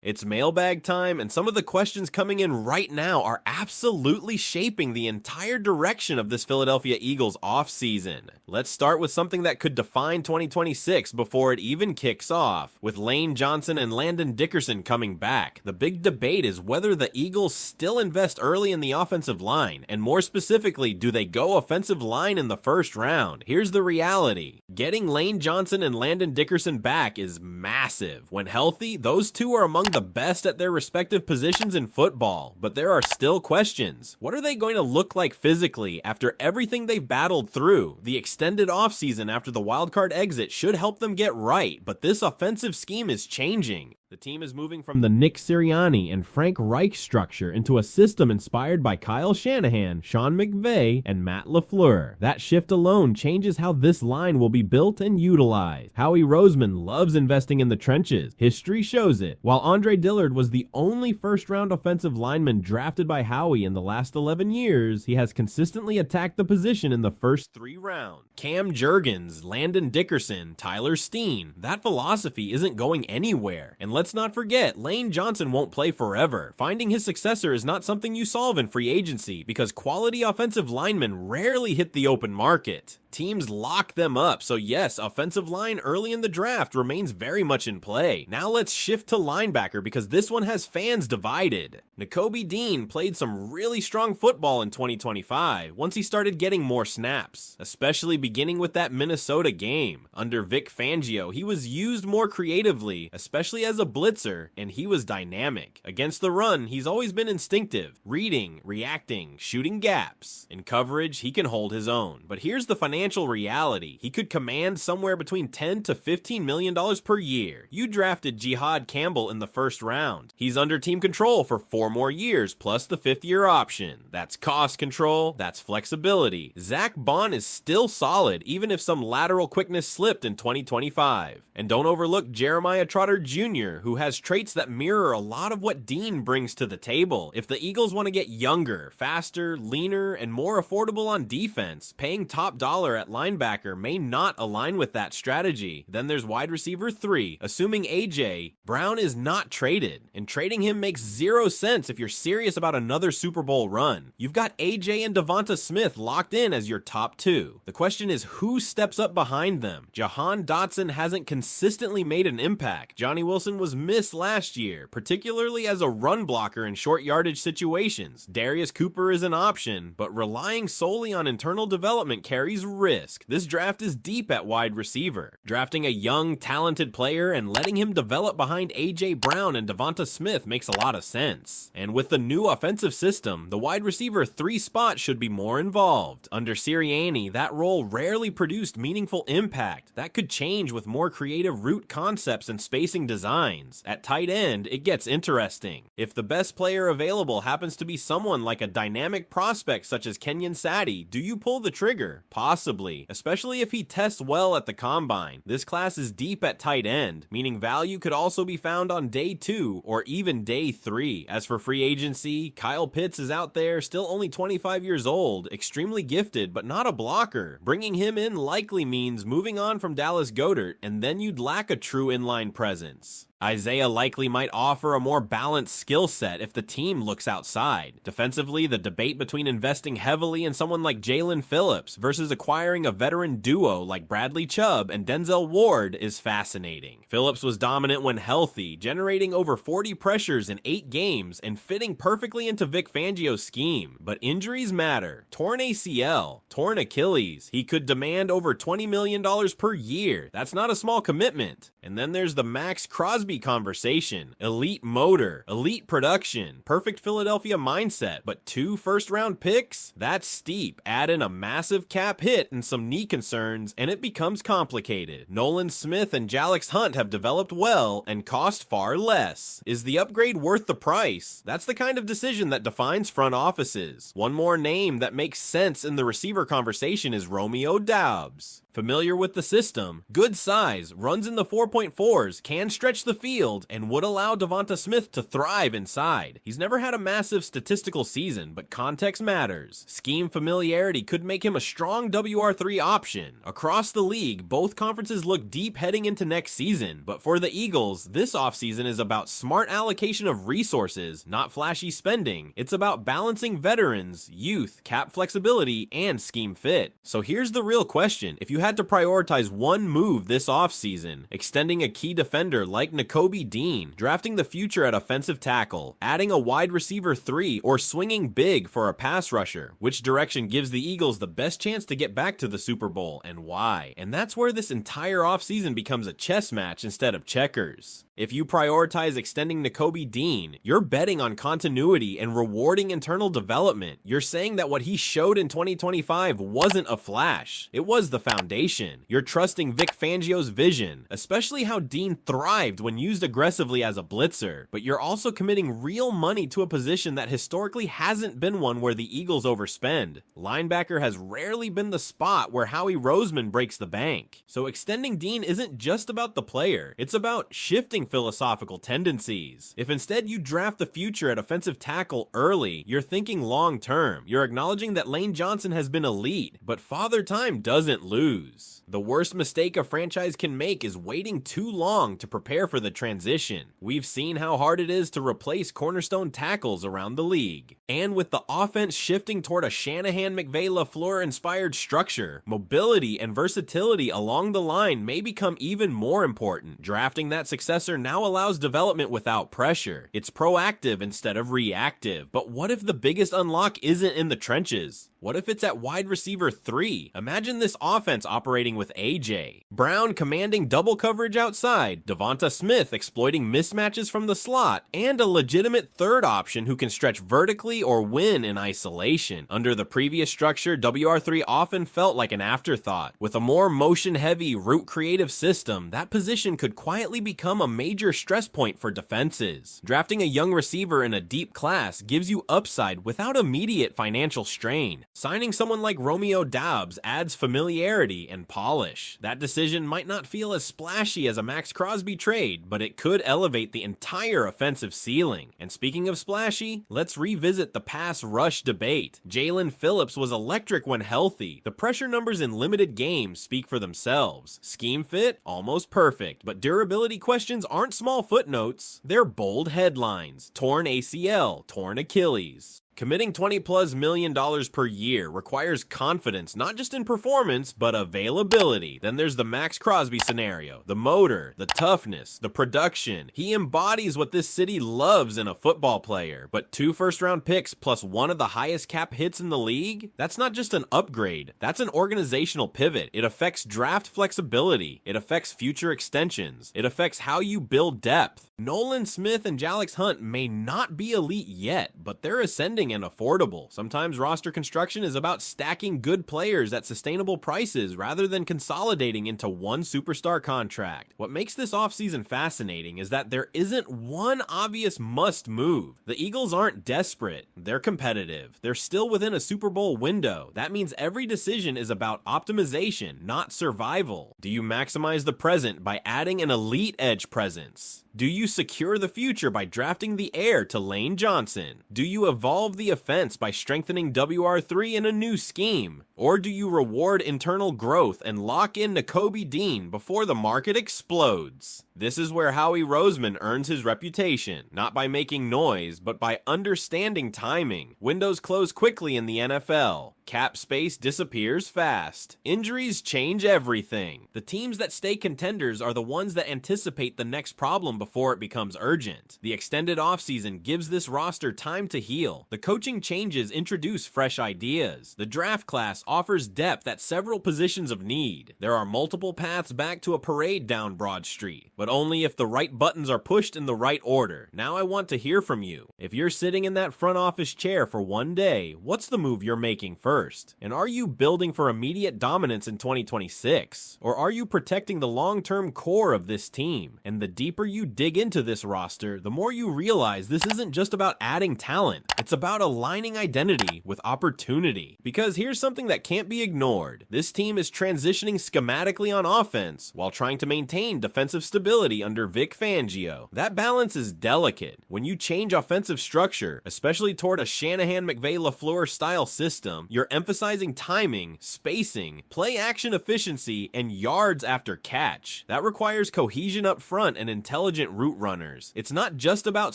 It's mailbag time, and some of the questions coming in right now are absolutely shaping the entire direction of this Philadelphia Eagles offseason. Let's start with something that could define 2026 before it even kicks off. With Lane Johnson and Landon Dickerson coming back, the big debate is whether the Eagles still invest early in the offensive line, and more specifically, do they go offensive line in the first round? Here's the reality. Getting Lane Johnson and Landon Dickerson back is massive. When healthy, those two are among the best at their respective positions in football, but there are still questions. What are they going to look like physically after everything they've battled through? The extended offseason after the wildcard exit should help them get right, but this offensive scheme is changing. The team is moving from the Nick Sirianni and Frank Reich structure into a system inspired by Kyle Shanahan, Sean McVay, and Matt LaFleur. That shift alone changes how this line will be built and utilized. Howie Roseman loves investing in the trenches. History shows it. While Andre Dillard was the only first-round offensive lineman drafted by Howie in the last 11 years, he has consistently attacked the position in the first 3 rounds. Cam Jurgens, Landon Dickerson, Tyler Steen. That philosophy isn't going anywhere. And let's not forget, Lane Johnson won't play forever. Finding his successor is not something you solve in free agency because quality offensive linemen rarely hit the open market. Teams lock them up, so yes, offensive line early in the draft remains very much in play. Now let's shift to linebacker because this one has fans divided. Nakobe Dean played some really strong football in 2025 once he started getting more snaps, especially beginning with that Minnesota game. Under Vic Fangio, he was used more creatively, especially as a blitzer, and he was dynamic. Against the run, he's always been instinctive, reading, reacting, shooting gaps. In coverage, he can hold his own. But here's the financial reality. He could command somewhere between $10 to $15 million per year. You drafted Jihad Campbell in the first round. He's under team control for 4 more years, plus the 5th-year option. That's cost control, that's flexibility. Zach Bond is still solid, even if some lateral quickness slipped in 2025. And don't overlook Jeremiah Trotter Jr., who has traits that mirror a lot of what Dean brings to the table. If the Eagles want to get younger, faster, leaner, and more affordable on defense, paying top dollar at linebacker may not align with that strategy. Then there's wide receiver 3, assuming A.J. Brown is not traded, and trading him makes 0 sense if you're serious about another Super Bowl run. You've got A.J. and DeVonta Smith locked in as your top 2. The question is who steps up behind them? Jahan Dotson hasn't consistently made an impact. Johnny Wilson was missed last year, particularly as a run blocker in short yardage situations. Darius Cooper is an option, but relying solely on internal development carries risk. This draft is deep at wide receiver. Drafting a young, talented player and letting him develop behind A.J. Brown and DeVonta Smith makes a lot of sense. And with the new offensive system, the wide receiver 3 spot should be more involved. Under Sirianni, that role rarely produced meaningful impact. That could change with more creative route concepts and spacing designs. At tight end, it gets interesting. If the best player available happens to be someone like a dynamic prospect such as Kenyon Sadi, do you pull the trigger? Possibly, especially if he tests well at the combine. This class is deep at tight end, meaning value could also be found on day 2 or even day 3. As for free agency, Kyle Pitts is out there, still only 25 years old, extremely gifted, but not a blocker. Bringing him in likely means moving on from Dallas Goedert, and then you'd lack a true inline presence. Isaiah likely might offer a more balanced skill set if the team looks outside. Defensively, the debate between investing heavily in someone like Jalen Phillips versus acquiring a veteran duo like Bradley Chubb and Denzel Ward is fascinating. Phillips was dominant when healthy, generating over 40 pressures in 8 games and fitting perfectly into Vic Fangio's scheme. But injuries matter. Torn ACL, torn Achilles. He could demand over $20 million per year. That's not a small commitment. And then there's the Max Crosby conversation. Elite motor, elite production, perfect Philadelphia mindset, but 2 first-round picks? That's steep. Add in a massive cap hit and some knee concerns, and it becomes complicated. Nolan Smith and Jalix Hunt have developed well and cost far less. Is the upgrade worth the price? That's the kind of decision that defines front offices. One more name that makes sense in the receiver conversation is Romeo Doubs. Familiar with the system, good size, runs in the 4.4s, can stretch the field, and would allow DeVonta Smith to thrive inside. He's never had a massive statistical season, but context matters. Scheme familiarity could make him a strong WR3 option. Across the league, both conferences look deep heading into next season, but for the Eagles, this offseason is about smart allocation of resources, not flashy spending. It's about balancing veterans, youth, cap flexibility, and scheme fit. So here's the real question. If you had to prioritize one move this offseason, extending a key defender like Nakobe Dean, drafting the future at offensive tackle, adding a wide receiver 3, or swinging big for a pass rusher, which direction gives the Eagles the best chance to get back to the Super Bowl, and why? And that's where this entire offseason becomes a chess match instead of checkers. If you prioritize extending Nakobe Dean, you're betting on continuity and rewarding internal development. You're saying that what he showed in 2025 wasn't a flash. It was the foundation. You're trusting Vic Fangio's vision, especially how Dean thrived when used aggressively as a blitzer. But you're also committing real money to a position that historically hasn't been one where the Eagles overspend. Linebacker has rarely been the spot where Howie Roseman breaks the bank. So extending Dean isn't just about the player. It's about shifting philosophical tendencies. If instead you draft the future at offensive tackle early, you're thinking long term. You're acknowledging that Lane Johnson has been elite, but Father Time doesn't lose. The worst mistake a franchise can make is waiting too long to prepare for the transition. We've seen how hard it is to replace cornerstone tackles around the league. And with the offense shifting toward a Shanahan, McVay, LaFleur inspired structure, mobility and versatility along the line may become even more important. Drafting that successor now allows development without pressure. It's proactive instead of reactive. But what if the biggest unlock isn't in the trenches? What if it's at wide receiver 3? Imagine this offense operating with AJ Brown commanding double coverage outside, DeVonta Smith exploiting mismatches from the slot, and a legitimate third option who can stretch vertically or win in isolation. Under the previous structure, WR3 often felt like an afterthought. With a more motion-heavy, route creative system, that position could quietly become a major stress point for defenses. Drafting a young receiver in a deep class gives you upside without immediate financial strain. Signing someone like Romeo Doubs adds familiarity and polish. That decision might not feel as splashy as a Max Crosby trade, but it could elevate the entire offensive ceiling. And speaking of splashy, let's revisit the pass rush debate. Jalen Phillips was electric when healthy. The pressure numbers in limited games speak for themselves. Scheme fit? Almost perfect. But durability questions aren't small footnotes. They're bold headlines. Torn ACL, torn Achilles. Committing $20+ million per year requires confidence, not just in performance, but availability. Then there's the Max Crosby scenario, the motor, the toughness, the production. He embodies what this city loves in a football player, but 2 first-round picks plus one of the highest cap hits in the league? That's not just an upgrade, that's an organizational pivot. It affects draft flexibility, it affects future extensions, it affects how you build depth. Nolan Smith and Jalex Hunt may not be elite yet, but they're ascending and affordable. Sometimes roster construction is about stacking good players at sustainable prices rather than consolidating into one superstar contract. What makes this offseason fascinating is that there isn't one obvious must move. The Eagles aren't desperate, they're competitive. They're still within a Super Bowl window. That means every decision is about optimization, not survival. Do you maximize the present by adding an elite edge presence? Do you secure the future by drafting the heir to Lane Johnson? Do you evolve the offense by strengthening WR3 in a new scheme? Or do you reward internal growth and lock in Nakobe Dean before the market explodes? This is where Howie Roseman earns his reputation, not by making noise, but by understanding timing. Windows close quickly in the NFL. Cap space disappears fast. Injuries change everything. The teams that stay contenders are the ones that anticipate the next problem before it becomes urgent. The extended offseason gives this roster time to heal. The coaching changes introduce fresh ideas. The draft class offers depth at several positions of need. There are multiple paths back to a parade down Broad Street, but but only if the right buttons are pushed in the right order. Now I want to hear from you. If you're sitting in that front office chair for one day, what's the move you're making first? And are you building for immediate dominance in 2026? Or are you protecting the long-term core of this team? And the deeper you dig into this roster, the more you realize this isn't just about adding talent. It's about aligning identity with opportunity. Because here's something that can't be ignored. This team is transitioning schematically on offense while trying to maintain defensive stability under Vic Fangio. That balance is delicate. When you change offensive structure, especially toward a Shanahan-McVay-LaFleur style system, you're emphasizing timing, spacing, play action efficiency, and yards after catch. That requires cohesion up front and intelligent route runners. It's not just about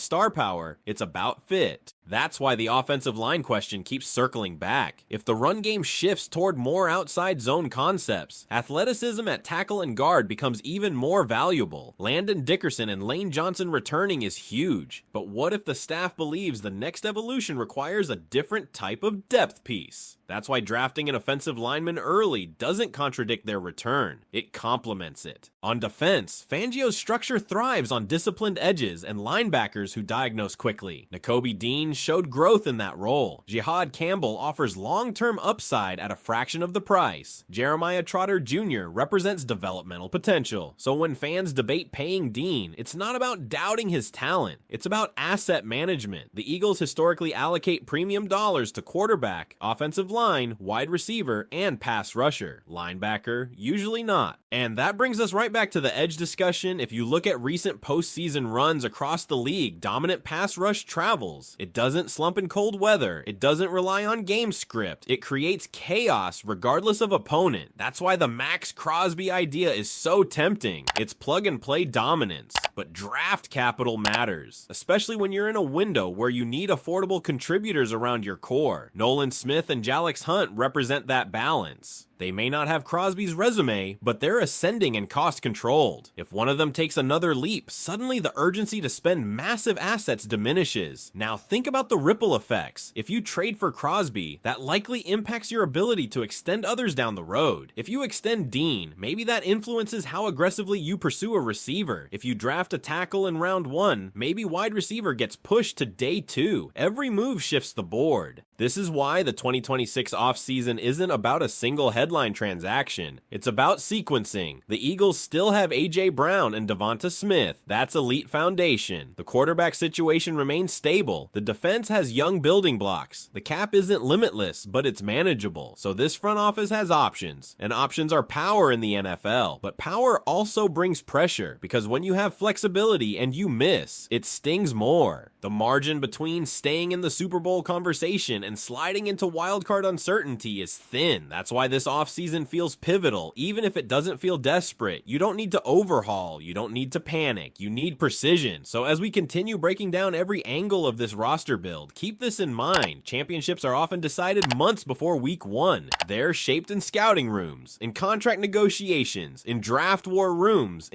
star power, it's about fit. That's why the offensive line question keeps circling back. If the run game shifts toward more outside zone concepts, athleticism at tackle and guard becomes even more valuable. Landon Dickerson and Lane Johnson returning is huge. But what if the staff believes the next evolution requires a different type of depth piece? That's why drafting an offensive lineman early doesn't contradict their return. It complements it. On defense, Fangio's structure thrives on disciplined edges and linebackers who diagnose quickly. Nakobe Dean showed growth in that role. Jihad Campbell offers long-term upside at a fraction of the price. Jeremiah Trotter Jr. represents developmental potential. So when fans debate paying Dean, it's not about doubting his talent. It's about asset management. The Eagles historically allocate premium dollars to quarterback, offensive line, wide receiver, and pass rusher. Linebacker, usually not. And that brings us right back to the edge discussion. If you look at recent postseason runs across the league, dominant pass rush travels. It doesn't slump in cold weather. It doesn't rely on game script. It creates chaos regardless of opponent. That's why the Max Crosby idea is so tempting. It's plug and play dominance. But draft capital matters, especially when you're in a window where you need affordable contributors around your core. Nolan Smith and Jalix Hunt represent that balance. They may not have Crosby's resume, but they're ascending and cost controlled. If one of them takes another leap, suddenly the urgency to spend massive assets diminishes. Now think about the ripple effects. If you trade for Crosby, that likely impacts your ability to extend others down the road. If you extend Dean, maybe that influences how aggressively you pursue a receiver. If you draft a tackle in round 1, maybe wide receiver gets pushed to day 2. Every move shifts the board. This is why the 2026 offseason isn't about a single headline transaction. It's about sequencing. The Eagles still have A.J. Brown and DeVonta Smith. That's elite foundation. The quarterback situation remains stable. The defense has young building blocks. The cap isn't limitless, but it's manageable. So this front office has options. And options are power in the NFL. But power also brings pressure, because when you have flexibility and you miss, it stings more. The margin between staying in the Super Bowl conversation and sliding into wildcard uncertainty is thin. That's why this offseason feels pivotal, even if it doesn't feel desperate. You don't need to overhaul. You don't need to panic. You need precision. So as we continue breaking down every angle of this roster build, keep this in mind. Championships are often decided months before week 1. They're shaped in scouting rooms, in contract negotiations, in draft war rooms,